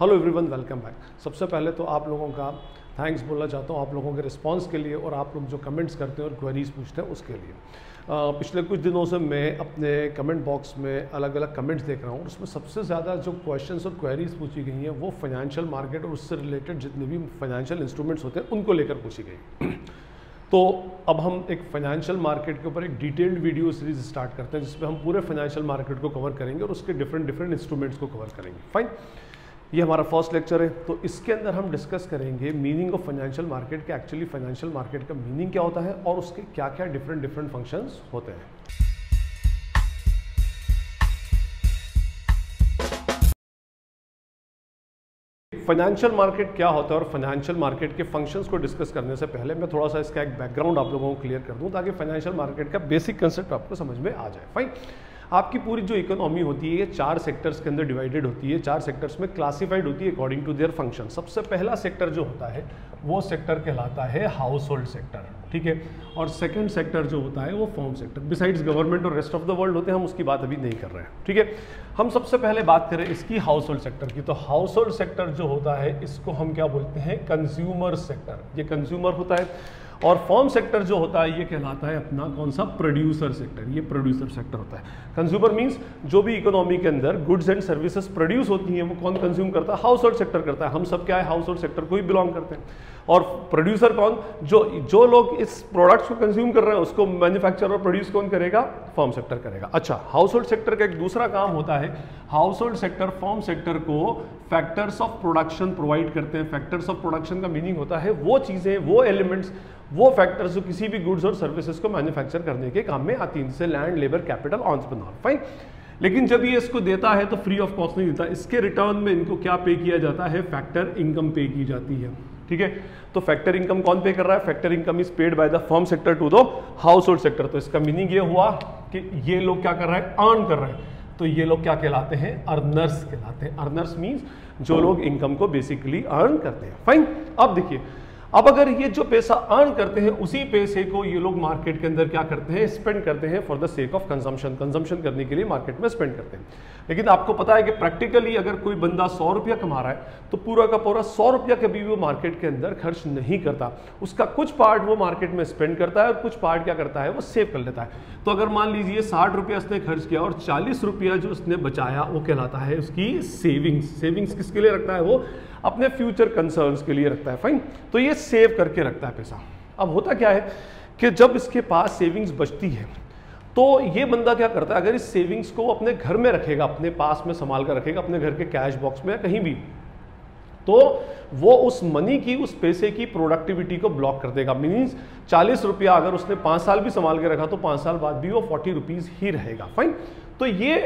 Hello everyone, welcome back. सबसे पहले तो आप लोगों का थैंक्स बोलना चाहता हूँ आप लोगों के रिस्पांस के लिए और आप लोग जो कमेंट्स करते हैं और क्वेरीज पूछते हैं उसके लिए। पिछले कुछ दिनों से मैं अपने कमेंट बॉक्स में अलग अलग कमेंट्स देख रहा हूँ। उसमें सबसे ज़्यादा जो क्वेश्चंस और क्वेरीज पूछी गई हैं वो फाइनेंशियल मार्केट और उससे रिलेटेड जितने भी फाइनेंशियल इंस्ट्रूमेंट्स होते हैं उनको लेकर पूछी गई। तो अब हम एक फाइनेंशियल मार्केट के ऊपर एक डिटेल्ड वीडियो सीरीज स्टार्ट करते हैं जिसमें हम पूरे फाइनेंशियल मार्केट को कवर करेंगे और उसके डिफरेंट इंस्ट्रूमेंट्स को कवर करेंगे। फाइन, ये हमारा फर्स्ट लेक्चर है। तो इसके अंदर हम डिस्कस करेंगे मीनिंग ऑफ फाइनेंशियल मार्केट के, एक्चुअली फाइनेंशियल मार्केट का मीनिंग क्या होता है और उसके क्या क्या डिफरेंट फंक्शंस होते हैं। फाइनेंशियल मार्केट क्या होता है और फाइनेंशियल मार्केट के फंक्शंस को डिस्कस करने से पहले मैं थोड़ा सा इसका एक बैकग्राउंड आप लोगों को क्लियर कर दूं ताकि फाइनेंशियल मार्केट का बेसिक कंसेप्ट आपको समझ में आ जाए। फाइन, आपकी पूरी जो इकोनॉमी होती है ये 4 सेक्टर्स के अंदर डिवाइडेड होती है, 4 सेक्टर्स में क्लासिफाइड होती है अकॉर्डिंग टू देयर फंक्शन। सबसे पहला सेक्टर जो होता है वो सेक्टर कहलाता है हाउस होल्ड सेक्टर, ठीक है। और सेकंड सेक्टर जो होता है वो फर्म सेक्टर। बिसाइड्स गवर्नमेंट और रेस्ट ऑफ द वर्ल्ड होते हैं, हम उसकी बात अभी नहीं कर रहे हैं, ठीक है। हम सबसे पहले बात करें इसकी हाउस होल्ड सेक्टर की, तो हाउस होल्ड सेक्टर जो होता है इसको हम क्या बोलते हैं, कंज्यूमर सेक्टर, ये कंज्यूमर होता है। और फर्म सेक्टर जो होता है ये कहलाता है अपना कौन सा, प्रोड्यूसर सेक्टर, ये प्रोड्यूसर सेक्टर होता है। कंज्यूमर मींस जो भी इकोनॉमी के अंदर गुड्स एंड सर्विसेज प्रोड्यूस होती हैं वो कौन कंज्यूम करता है, हाउस होल्ड सेक्टर करता है। हम सब क्या है, हाउस होल्ड सेक्टर को ही बिलोंग करते हैं। और प्रोड्यूसर कौन, जो लोग इस प्रोडक्ट्स को कंज्यूम कर रहे हैं उसको मैन्युफैक्चर और प्रोड्यूस कौन करेगा, फर्म सेक्टर करेगा। अच्छा, हाउस होल्ड सेक्टर का एक दूसरा काम होता है, house hold sector firm sector को फैक्टर्स ऑफ प्रोडक्शन प्रोवाइड करते हैं। फैक्टर्स ऑफ प्रोडक्शन का मीनिंग होता है वो चीजें, वो एलिमेंट्स, वो फैक्टर्स जो किसी भी गुड्स और सर्विसेज को मैन्युफैक्चर करने के काम में आती हैं, जैसे land, labour, capital, entrepreneur. Fine, लेकिन जब ये इसको देता है तो फ्री ऑफ कॉस्ट नहीं देता, इसके रिटर्न में इनको क्या पे किया जाता है, फैक्टर इनकम पे की जाती है, ठीक है। तो फैक्टर इनकम कौन पे कर रहा है, factor income is paid by the firm sector to the household sector. तो इसका मीनिंग ये हुआ कि ये लोग क्या कर रहे हैं, अर्न कर रहे हैं। तो ये लोग क्या कहलाते हैं, अर्नर्स कहलाते हैं। अर्नर्स मींस जो लोग इनकम को बेसिकली अर्न करते हैं। फाइन, अब देखिए, अब अगर ये जो पैसा अर्न करते हैं उसी पैसे को ये लोग मार्केट के अंदर क्या करते हैं, स्पेंड करते हैं for the sake of consumption, consumption करने के लिए मार्केट में स्पेंड करते हैं। लेकिन आपको पता है कि प्रैक्टिकली अगर कोई बंदा 100 रुपया कमा रहा है तो पूरा का पूरा 100 रुपया कभी भी वो मार्केट के अंदर खर्च नहीं करता, उसका कुछ पार्ट वो मार्केट में स्पेंड करता है और कुछ पार्ट क्या करता है, वो सेव कर लेता है। तो अगर मान लीजिए 60 रुपया उसने खर्च किया और 40 रुपया जो उसने बचाया वो कहलाता है उसकी सेविंग्स। सेविंग्स किसके लिए रखता है, वो अपने फ्यूचर कंसर्न्स के लिए रखता है। फाइन, तो ये सेव करके रखता है पैसा। अब होता क्या है कि जब इसके पास सेविंग्स बचती है तो ये बंदा क्या करता है, अगर इस सेविंग्स को अपने घर में रखेगा, अपने पास में संभाल कर रखेगा, अपने घर के कैश बॉक्स में या कहीं भी, तो वो उस मनी की, उस पैसे की प्रोडक्टिविटी को ब्लॉक कर देगा। मीन्स 40 रुपया अगर उसने 5 साल भी संभाल के रखा तो 5 साल बाद भी वो 40 रुपीज ही रहेगा। फाइन, तो ये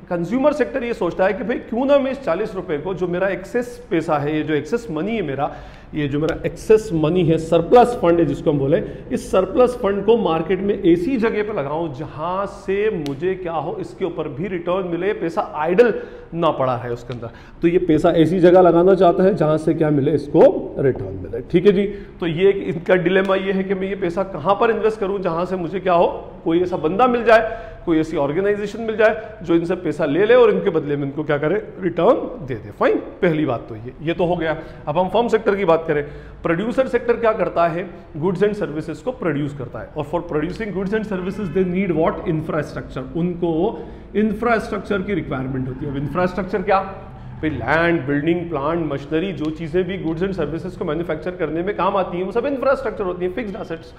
कंज्यूमर सेक्टर ये सोचता है कि भाई क्यों ना मैं इस 40 रुपए को, जो मेरा एक्सेस पैसा है, ये जो एक्सेस मनी है मेरा, ये जो मेरा एक्सेस मनी है, सरप्लस फंड है जिसको हम बोले, इस सरप्लस फंड को मार्केट में ऐसी जगह पे लगाऊं जहां से मुझे क्या हो, इसके ऊपर भी रिटर्न मिले, पैसा आइडल ना पड़ा है उसके अंदर। तो ये पैसा ऐसी जगह लगाना चाहता है जहां से क्या मिले, इसको रिटर्न मिले, ठीक है जी। तो ये इनका डिलेमा ये है कि मैं ये पैसा कहां पर इन्वेस्ट करूं जहां से मुझे क्या हो, कोई ऐसा बंदा मिल जाए, कोई ऐसी ऑर्गेनाइजेशन मिल जाए जो इनसे पैसा ले ले और इनके बदले में इनको क्या करे, रिटर्न दे दे। फाइन, पहली बात तो ये तो हो गया। अब हम फर्म सेक्टर की बात करें, प्रोड्यूसर सेक्टर क्या करता है, गुड्स एंड सर्विसेज को प्रोड्यूस करता है। और for producing goods and services they need what, infrastructure. उनको इंफ्रास्ट्रक्चर की रिक्वायरमेंट होती है। अब इंफ्रास्ट्रक्चर क्या, भाई लैंड, बिल्डिंग, प्लांट, मशीनरी, जो चीजें भी गुड्स एंड सर्विसेज को मैन्युफैक्चर करने में काम आती हैं वो सब इंफ्रास्ट्रक्चर होती है, फिक्स्ड एसेट्स।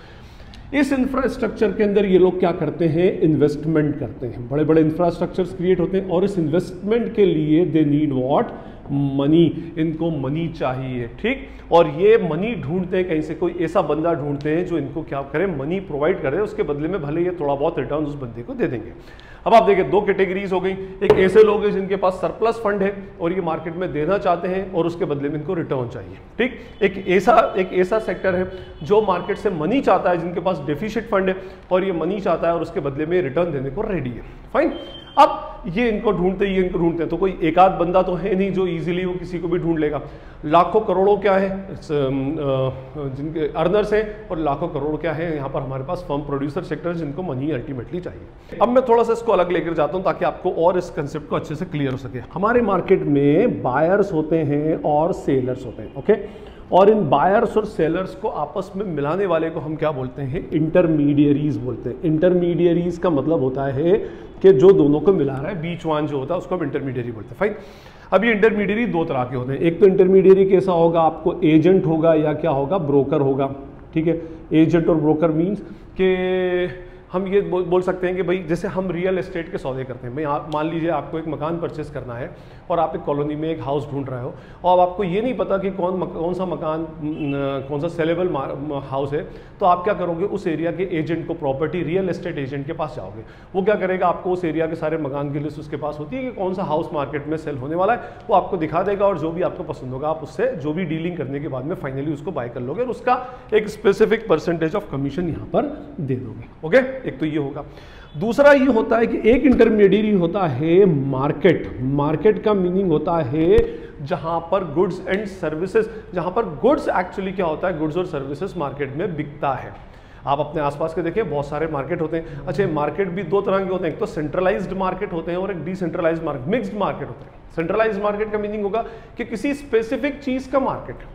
इस इंफ्रास्ट्रक्चर के अंदर ये लोग क्या करते हैं, इन्वेस्टमेंट करते हैं। बड़े बड़े इंफ्रास्ट्रक्चर्स क्रिएट होते हैं और इस इन्वेस्टमेंट के लिए दे नीड व्हाट, मनी। इनको मनी चाहिए, ठीक। और ये मनी ढूंढते हैं कहीं से, कोई ऐसा बंदा ढूंढते हैं जो इनको क्या करे, मनी प्रोवाइड करे, उसके बदले में भले ये थोड़ा बहुत रिटर्न उस बंदे को दे देंगे। अब आप देखिए, 2 कैटेगरीज हो गई। एक ऐसे लोग हैं जिनके पास सरप्लस फंड है और ये मार्केट में देना चाहते हैं और उसके बदले में इनको रिटर्न चाहिए, ठीक। एक ऐसा सेक्टर है जो मार्केट से मनी चाहता है, जिनके पास डेफिसिट फंड है और ये मनी चाहता है और उसके बदले में रिटर्न देने को रेडी है। फाइन, अब ये इनको ढूंढते ये इनको ढूंढते हैं, तो कोई एक आध बंदा तो है नहीं जो इजीली वो किसी को भी ढूंढ लेगा। लाखों करोड़ों क्या है जिनके अर्नर्स हैं, और लाखों करोड़ क्या है यहाँ पर हमारे पास फर्म प्रोड्यूसर सेक्टर जिनको मनी अल्टीमेटली चाहिए। अब मैं थोड़ा सा इसको अलग लेकर जाता हूँ ताकि आपको और इस कंसेप्ट को अच्छे से क्लियर हो सके। हमारे मार्केट में बायर्स होते हैं और सेलर्स होते हैं, ओके, और इन बायर्स और सेलर्स को आपस में मिलाने वाले को हम क्या बोलते हैं, इंटरमीडियरीज बोलते हैं। इंटरमीडियरीज का मतलब होता है कि जो दोनों को मिला रहा है, बीचवान जो होता है उसको हम इंटरमीडियरी बोलते हैं। फाइन, अब ये इंटरमीडियरी दो तरह के होते हैं। एक तो इंटरमीडियरी कैसा होगा, आपको एजेंट होगा या क्या होगा, ब्रोकर होगा, ठीक है। एजेंट और ब्रोकर मीन्स के हम ये बोल सकते हैं कि भाई जैसे हम रियल एस्टेट के सौदे करते हैं, भाई आप मान लीजिए आपको एक मकान परचेस करना है और आप एक कॉलोनी में एक हाउस ढूंढ रहे हो और अब आपको ये नहीं पता कि कौन सा मकान कौन सा सेलेबल हाउस है, तो आप क्या करोगे, उस एरिया के एजेंट को, प्रॉपर्टी रियल एस्टेट एजेंट के पास जाओगे। वो क्या करेगा, आपको उस एरिया के सारे मकान की लिस्ट उसके पास होती है कि कौन सा हाउस मार्केट में सेल होने वाला है, वो आपको दिखा देगा और जो भी आपको पसंद होगा आप उससे जो भी डीलिंग करने के बाद में फाइनली उसको बाय कर लोगे और उसका एक स्पेसिफिक परसेंटेज ऑफ कमीशन यहाँ पर दे दोगे, ओके। एक तो ये होगा। दूसरा ये होता है कि एक इंटरमीडियरी होता है मार्केट। मार्केट का मीनिंग होता है जहां पर गुड्स एंड सर्विसेज, जहां पर गुड्स एक्चुअली क्या होता है, गुड्स और सर्विसेज मार्केट में बिकता है। आप अपने आसपास के देखें, बहुत सारे मार्केट होते हैं। अच्छा, मार्केट भी दो तरह के होते हैं, एक तो सेंट्रलाइज्ड मार्केट होते हैं और एक डिसेंट्रलाइज्ड मार्केट, मिक्स्ड मार्केट होते हैं। सेंट्रलाइज्ड मार्केट का मीनिंग होगा कि किसी स्पेसिफिक चीज का मार्केट,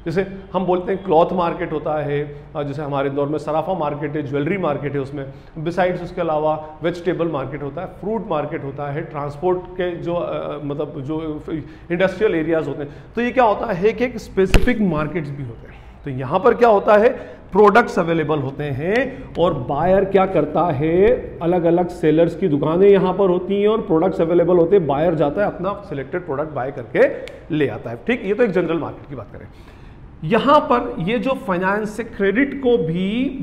जैसे हम बोलते हैं क्लॉथ मार्केट होता है, जैसे हमारे इंदौर में सराफा मार्केट है, ज्वेलरी मार्केट है उसमें। बिसाइड्स उसके अलावा वेजिटेबल मार्केट होता है, फ्रूट मार्केट होता है, ट्रांसपोर्ट के जो मतलब जो इंडस्ट्रियल एरियाज होते हैं। तो ये क्या होता है कि एक स्पेसिफिक मार्केट्स भी होते हैं। तो यहाँ पर क्या होता है, प्रोडक्ट्स अवेलेबल होते हैं और बायर क्या करता है, अलग अलग सेलर्स की दुकानें यहाँ पर होती हैं और प्रोडक्ट्स अवेलेबल होते हैं। बायर जाता है, अपना सिलेक्टेड प्रोडक्ट बाय करके ले आता है, ठीक। ये तो एक जनरल मार्केट की बात करें। यहाँ पर ये जो फाइनेंस से क्रेडिट को भी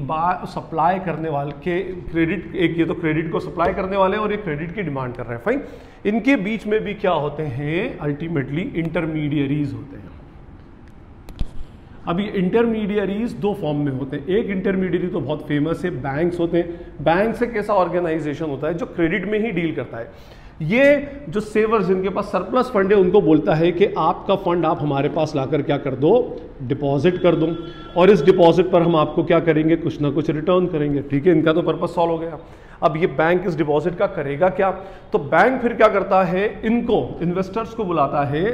सप्लाई करने वाले के क्रेडिट, एक ये तो क्रेडिट को सप्लाई करने वाले और ये क्रेडिट की डिमांड कर रहे हैं, फाइन। इनके बीच में भी क्या होते हैं, अल्टीमेटली इंटरमीडियरीज होते हैं। अब ये इंटरमीडियरीज दो फॉर्म में होते हैं। एक इंटरमीडियरी तो बहुत फेमस है, बैंक्स होते हैं। बैंक एक ऐसा ऑर्गेनाइजेशन होता है जो क्रेडिट में ही डील करता है। ये जो सेवर्स जिनके पास सरप्लस फंड है उनको बोलता है कि आपका फंड आप हमारे पास लाकर क्या कर दो, डिपॉजिट कर दो, और इस डिपॉजिट पर हम आपको क्या करेंगे, कुछ ना कुछ रिटर्न करेंगे, ठीक है। इनका तो पर्पस सॉल्व हो गया। अब ये बैंक इस डिपॉजिट का करेगा क्या, तो बैंक फिर क्या करता है, इनको इन्वेस्टर्स को बुलाता है,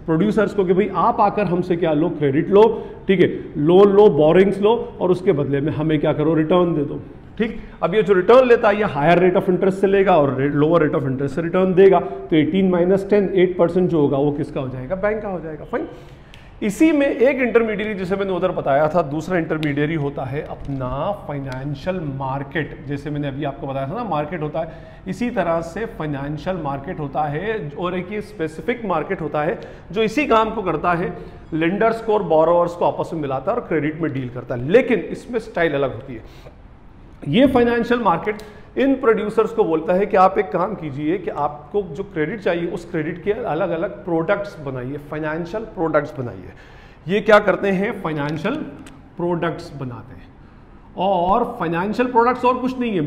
प्रोड्यूसर्स को, कि भाई आप आकर हमसे क्या लो, क्रेडिट लो, ठीक है, लोन लो, बोरिंग्स लो, और उसके बदले में हमें क्या करो, रिटर्न दे दो, ठीक। अब ये जो रिटर्न लेता है ये हायर रेट ऑफ इंटरेस्ट से लेगा और लोअर रेट ऑफ इंटरेस्ट से रिटर्न देगा। तो 18 - 10 8% जो होगा वो किसका हो जाएगा, बैंक का हो जाएगा, फाइन। इसी में एक इंटरमीडियरी जिसे मैंने उधर बताया था, दूसरा इंटरमीडियरी होता है अपना फाइनेंशियल मार्केट। जैसे मैंने अभी आपको बताया था ना, मार्केट होता है, इसी तरह से फाइनेंशियल मार्केट होता है और एक ये स्पेसिफिक मार्केट होता है जो इसी काम को करता है, लेंडर्स को और बोरोवर्स को आपस में मिलाता है और क्रेडिट में डील करता है। लेकिन इसमें स्टाइल अलग होती है। ये फाइनेंशियल मार्केट इन प्रोड्यूसर्स को बोलता है कि आप एक काम कीजिए कि आपको जो क्रेडिट चाहिए उस क्रेडिट के अलग अलग प्रोडक्ट्स बनाइए, फाइनेंशियल प्रोडक्ट्स बनाइए। ये क्या करते हैं, फाइनेंशियल प्रोडक्ट्स बनाते हैं। और फाइनेंशियल प्रोडक्ट्स और कुछ नहीं है,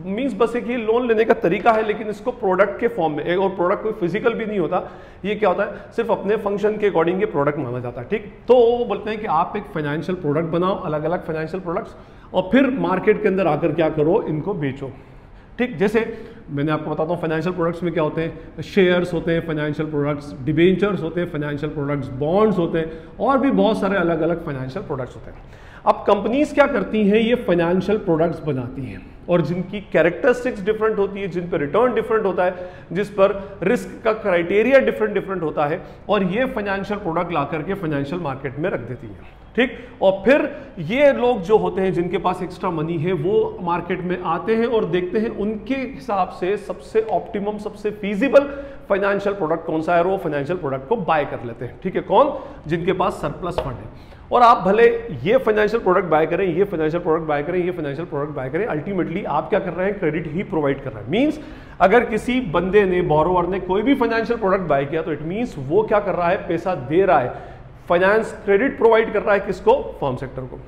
मींस बस एक ये लोन लेने का तरीका है, लेकिन इसको प्रोडक्ट के फॉर्म में, और प्रोडक्ट कोई फिजिकल भी नहीं होता, ये क्या होता है, सिर्फ अपने फंक्शन के अकॉर्डिंग ये प्रोडक्ट माना जाता है, ठीक। तो वो बोलते हैं कि आप एक फाइनेंशियल प्रोडक्ट बनाओ, अलग अलग फाइनेंशियल प्रोडक्ट्स, और फिर मार्केट के अंदर आकर क्या करो, इनको बेचो, ठीक। जैसे मैंने आपको बताता हूँ फाइनेंशियल प्रोडक्ट्स में क्या होते हैं, शेयर्स होते हैं फाइनेंशियल प्रोडक्ट्स, डिबेंचर्स होते हैं फाइनेंशियल प्रोडक्ट्स, बॉन्ड्स होते हैं, और भी बहुत सारे अलग अलग फाइनेंशियल प्रोडक्ट्स होते हैं। अब कंपनीज क्या करती हैं, ये फाइनेंशियल प्रोडक्ट्स बनाती हैं और जिनकी कैरेक्टरिस्टिक्स डिफरेंट होती है, जिन पर रिटर्न डिफरेंट होता है, जिस पर रिस्क का क्राइटेरिया डिफरेंट होता है, और ये फाइनेंशियल प्रोडक्ट ला करके फाइनेंशियल मार्केट में रख देती हैं, ठीक। और फिर ये लोग जो होते हैं जिनके पास एक्स्ट्रा मनी है वो मार्केट में आते हैं और देखते हैं उनके हिसाब से सबसे ऑप्टिमम, सबसे फीजिबल फाइनेंशियल प्रोडक्ट कौन सा है, और वो फाइनेंशियल प्रोडक्ट को बाय कर लेते हैं, ठीक है। कौन, जिनके पास सरप्लस फंड है। और आप भले ये फाइनेंशियल प्रोडक्ट बाय करें, ये फाइनेंशियल प्रोडक्ट बाय करें, ये फाइनेंशियल प्रोडक्ट बाय करें, अल्टीमेटली आप क्या कर रहे हैं, क्रेडिट ही प्रोवाइड कर रहे हैं। मींस अगर किसी बंदे ने, बोरोवर ने कोई भी फाइनेंशियल प्रोडक्ट बाय किया तो इट मींस वो क्या कर रहा है, पैसा दे रहा है, फाइनेंस क्रेडिट प्रोवाइड कर रहा है, किसको, फर्म सेक्टर को,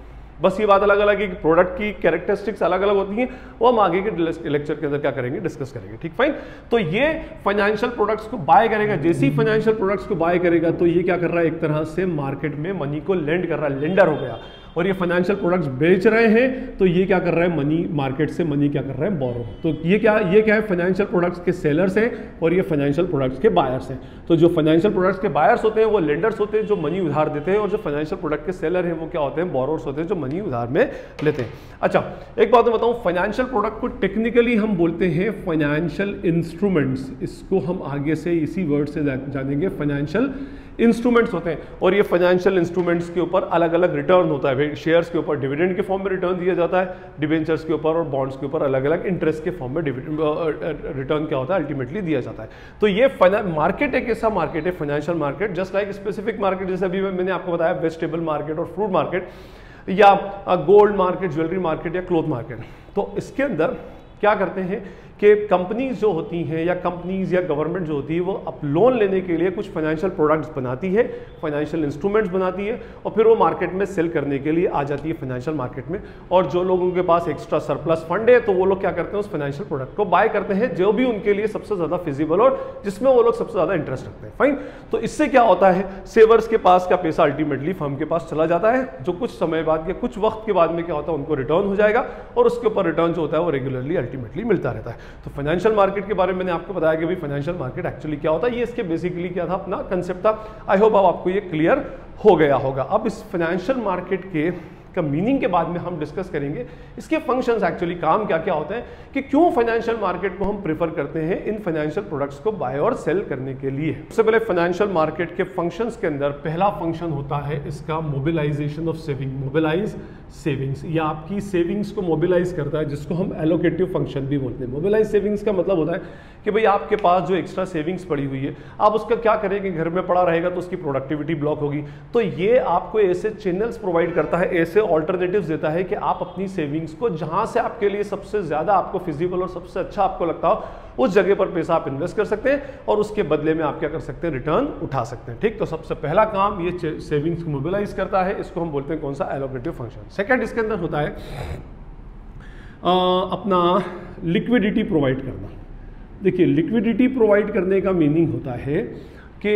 बस ये बात अलग अलग है कि प्रोडक्ट की कैरेक्टरिस्टिक्स अलग अलग होती हैं, वो हम आगे के लेक्चर के अंदर क्या करेंगे, डिस्कस करेंगे। ठीक, फाइन। तो ये फाइनेंशियल प्रोडक्ट्स को बाय करेगा, जैसे ही फाइनेंशियल प्रोडक्ट्स को बाय करेगा तो ये क्या कर रहा है, एक तरह से मार्केट में मनी को लेंड कर रहा है, लेंडर हो गया। और ये फाइनेंशियल प्रोडक्ट्स बेच रहे हैं तो ये क्या कर रहा है, मनी मार्केट से मनी क्या कर रहा है, बोरो। तो ये क्या है, फाइनेंशियल प्रोडक्ट्स के सेलर्स हैं और ये फाइनेंशियल प्रोडक्ट्स के बायर्स हैं। तो जो फाइनेंशियल प्रोडक्ट्स के बायर्स होते हैं वो लेंडर्स होते हैं जो मनी उधार देते हैं, और जो फाइनेंशियल प्रोडक्ट के सेलर हैं वो क्या होते हैं, बोरोर्स होते हैं जो मनी उधार में लेते हैं। अच्छा, एक बात मैं बताऊं, फाइनेंशियल प्रोडक्ट को टेक्निकली हम बोलते हैं फाइनेंशियल इंस्ट्रूमेंट्स। इसको हम आगे से इसी वर्ड से जानेंगे, फाइनेंशियल इंस्ट्रूमेंट्स होते हैं। और ये फाइनेंशियल इंस्ट्रूमेंट्स के ऊपर अलग अलग रिटर्न होता है। शेयर्स के ऊपर डिविडेंड के फॉर्म में रिटर्न दिया जाता है, डिबेंचर्स के ऊपर और बॉन्ड्स के ऊपर अलग अलग इंटरेस्ट के फॉर्म में रिटर्न क्या होता है, अल्टीमेटली दिया जाता है। तो ये मार्केट एक ऐसा मार्केट है, financial market, just like specific market, जैसे अभी मैंने आपको बताया वेजिटेबल मार्केट और फ्रूट मार्केट, या गोल्ड मार्केट, ज्वेलरी मार्केट या क्लोथ मार्केट। तो इसके अंदर क्या करते हैं कि कंपनीज जो होती हैं या कंपनीज या गवर्नमेंट जो होती है वो अब लोन लेने के लिए कुछ फाइनेंशियल प्रोडक्ट्स बनाती है, फाइनेंशियल इंस्ट्रूमेंट्स बनाती है, और फिर वो मार्केट में सेल करने के लिए आ जाती है फाइनेंशियल मार्केट में। और जो लोगों के पास एक्स्ट्रा सरप्लस फंड है तो वो लोग क्या करते हैं, उस फाइनेंशियल प्रोडक्ट को बाय करते हैं जो भी उनके लिए सबसे ज़्यादा फिजिबल और जिसमें वो लोग सबसे ज़्यादा इंटरेस्ट रखते हैं। फाइन। तो इससे क्या होता है, सेवर्स के पास का पैसा अल्टीमेटली फर्म के पास चला जाता है, जो कुछ समय बाद या कुछ वक्त के बाद में क्या होता है, उनको रिटर्न हो जाएगा, और उसके ऊपर रिटर्न जो होता है वो रेगुलरली अल्टीमेटली मिलता रहता है। तो फाइनेंशियल मार्केट के बारे में मैंने आपको बताया कि भाई फाइनेंशियल मार्केट एक्चुअली क्या होता है, ये इसके बेसिकली क्या था, अपना कंसेप्ट था। आई होप अब आपको ये क्लियर हो गया होगा। अब इस फाइनेंशियल मार्केट के का मीनिंग के बाद में हम डिस्कस करेंगे इसके फंक्शंस, एक्चुअली काम क्या क्या होते हैं, कि क्यों फाइनेंशियल मार्केट को हम प्रेफर करते हैं इन फाइनेंशियल प्रोडक्ट्स को बाय और सेल करने के लिए। सबसे पहले फाइनेंशियल मार्केट के फंक्शंस के अंदर पहला फंक्शन होता है इसका mobilisation of saving, mobilise savings, या आपकी सेविंग्स को मोबिलाइज करता है, जिसको हम एलोकेटिव फंक्शन भी बोलते हैं। मोबिलाइज सेविंग्स का मतलब होता है कि भाई आपके पास जो एक्स्ट्रा सेविंग्स पड़ी हुई है, आप उसका क्या करेंगे, घर में पड़ा रहेगा तो उसकी प्रोडक्टिविटी ब्लॉक होगी। तो ये आपको ऐसे चैनल्स प्रोवाइड करता है, ऐसे ऑल्टरनेटिव्स देता है कि आप अपनी सेविंग्स को जहां से आपके लिए सबसे ज्यादा आपको फिजिबल और सबसे अच्छा आपको लगता हो उस जगह पर पैसा आप इन्वेस्ट कर सकते हैं, और उसके बदले में आप क्या कर सकते हैं, रिटर्न उठा सकते हैं। ठीक, तो सबसे पहला काम ये सेविंग्स को मोबिलाइज करता है, इसको हम बोलते हैं कौन सा, एलोकेटिव फंक्शन। सेकंड इसके अंदर होता है अपना लिक्विडिटी प्रोवाइड करना। देखिए, लिक्विडिटी प्रोवाइड करने का मीनिंग होता है कि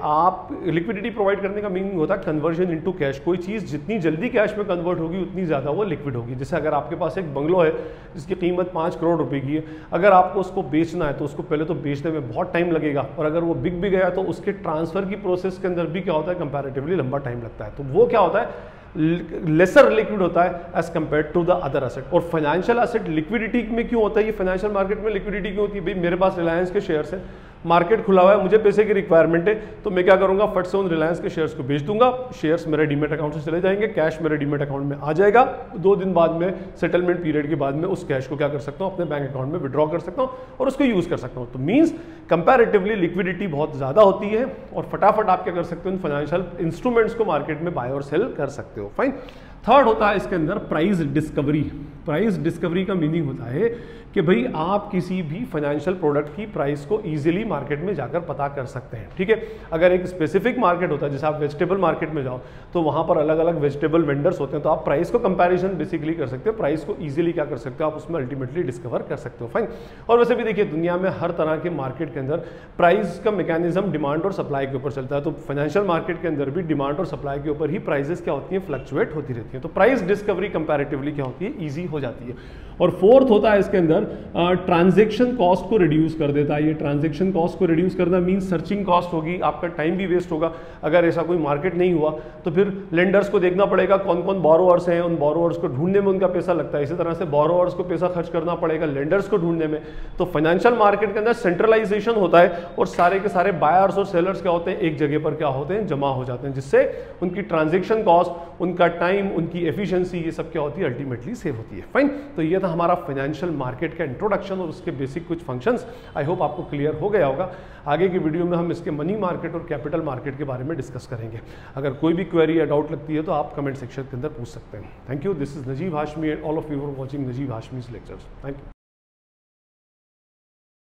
आप लिक्विडिटी प्रोवाइड करने का मीनिंग होता है कन्वर्जन इनटू कैश। कोई चीज़ जितनी जल्दी कैश में कन्वर्ट होगी उतनी ज़्यादा वो लिक्विड होगी। जैसे अगर आपके पास एक बंगलो है जिसकी कीमत 5 करोड़ रुपए की है, अगर आपको उसको बेचना है तो उसको पहले तो बेचने में बहुत टाइम लगेगा, और अगर वो बिक भी गया तो उसके ट्रांसफ़र की प्रोसेस के अंदर भी क्या होता है, कंपैरेटिवली लंबा टाइम लगता है। तो वो क्या होता है, लेसर लिक्विड होता है as compare to the other asset. और फाइनेंशियल एसेट लिक्विडिटी में क्यों होता है, ये फाइनेंशियल मार्केट में लिक्विडिटी क्यों होती है, भाई मेरे पास रिलायंस के शेयर्स हैं, मार्केट खुला हुआ है, मुझे पैसे की रिक्वायरमेंट है, तो मैं क्या करूंगा, फट से उन रिलायंस के शेयर्स को बेच दूंगा, शेयर्स मेरे डीमेट अकाउंट से चले जाएंगे, कैश मेरे डीमेट अकाउंट में आ जाएगा, 2 दिन बाद में सेटलमेंट पीरियड के बाद में उस कैश को क्या कर सकता हूं, अपने बैंक अकाउंट में विड्रॉ कर सकता हूं और उसको यूज कर सकता हूं। तो मींस कंपैरेटिवली लिक्विडिटी बहुत ज्यादा होती है, और फटाफट आप क्या कर सकते हो, इन फाइनेंशियल इंस्ट्रूमेंट्स को मार्केट में बाय और सेल कर सकते हो। फाइन। थर्ड होता है इसके अंदर प्राइस डिस्कवरी। प्राइस डिस्कवरी का मीनिंग होता है कि भाई आप किसी भी फाइनेंशियल प्रोडक्ट की प्राइस को इजीली मार्केट में जाकर पता कर सकते हैं। ठीक है, अगर एक स्पेसिफिक मार्केट होता है, जैसे आप वेजिटेबल मार्केट में जाओ तो वहां पर अलग अलग वेजिटेबल वेंडर्स होते हैं, तो आप प्राइस को कंपैरिजन बेसिकली कर सकते हो, प्राइस को इजीली क्या कर सकते हो, आप उसमें अल्टीमेटली डिस्कवर कर सकते हो। फाइन। और वैसे भी देखिए, दुनिया में हर तरह के मार्केट के अंदर प्राइस का मैकेनिज्म डिमांड और सप्लाई के ऊपर चलता है, तो फाइनेंशियल मार्केट के अंदर भी डिमांड और सप्लाई के ऊपर ही प्राइसेस क्या होती है, फ्लक्चुएट होती रहती है। तो प्राइस डिस्कवरी कंपैरेटिवली क्या होती है, ईजी हो जाती है। और फोर्थ होता है इसके अंदर ट्रांजैक्शन कॉस्ट को रिड्यूस कर देता है। ये ट्रांजैक्शन कॉस्ट को रिड्यूस करना मींस सर्चिंग कॉस्ट होगी, आपका टाइम भी वेस्ट होगा। अगर ऐसा कोई मार्केट नहीं हुआ तो फिर लेंडर्स को देखना पड़ेगा कौन कौन बोरोवर्स हैं, उन बोरोवर्स को ढूंढने में उनका पैसा लगता है, इसी तरह से बोरोवर्स को पैसा खर्च करना पड़ेगा लेंडर्स को ढूंढने में। तो फाइनेंशियल मार्केट के अंदर सेंट्रलाइजेशन होता है और सारे के सारे बायर्स और सेलर्स क्या होते हैं, एक जगह पर क्या होते हैं, जमा हो जाते हैं, जिससे उनकी ट्रांजेक्शन कॉस्ट, उनका टाइम, उनकी एफिशिएंसी, ये सब क्या होती है, अल्टीमेटली सेव होती है। फाइन। तो ये था हमारा फाइनेंशियल मार्केट का इंट्रोडक्शन और उसके बेसिक कुछ फंक्शंस। आई होप आपको क्लियर हो गया होगा। आगे की वीडियो में हम इसके मनी मार्केट और कैपिटल मार्केट के बारे में डिस्कस करेंगे। अगर कोई भी क्वेरी या डाउट लगती है तो आप कमेंट सेक्शन के अंदर पूछ सकते हैं। Thank you. This is Najeeb Hashmi and all of you are watching Najeeb Hashmi's lectures. Thank you.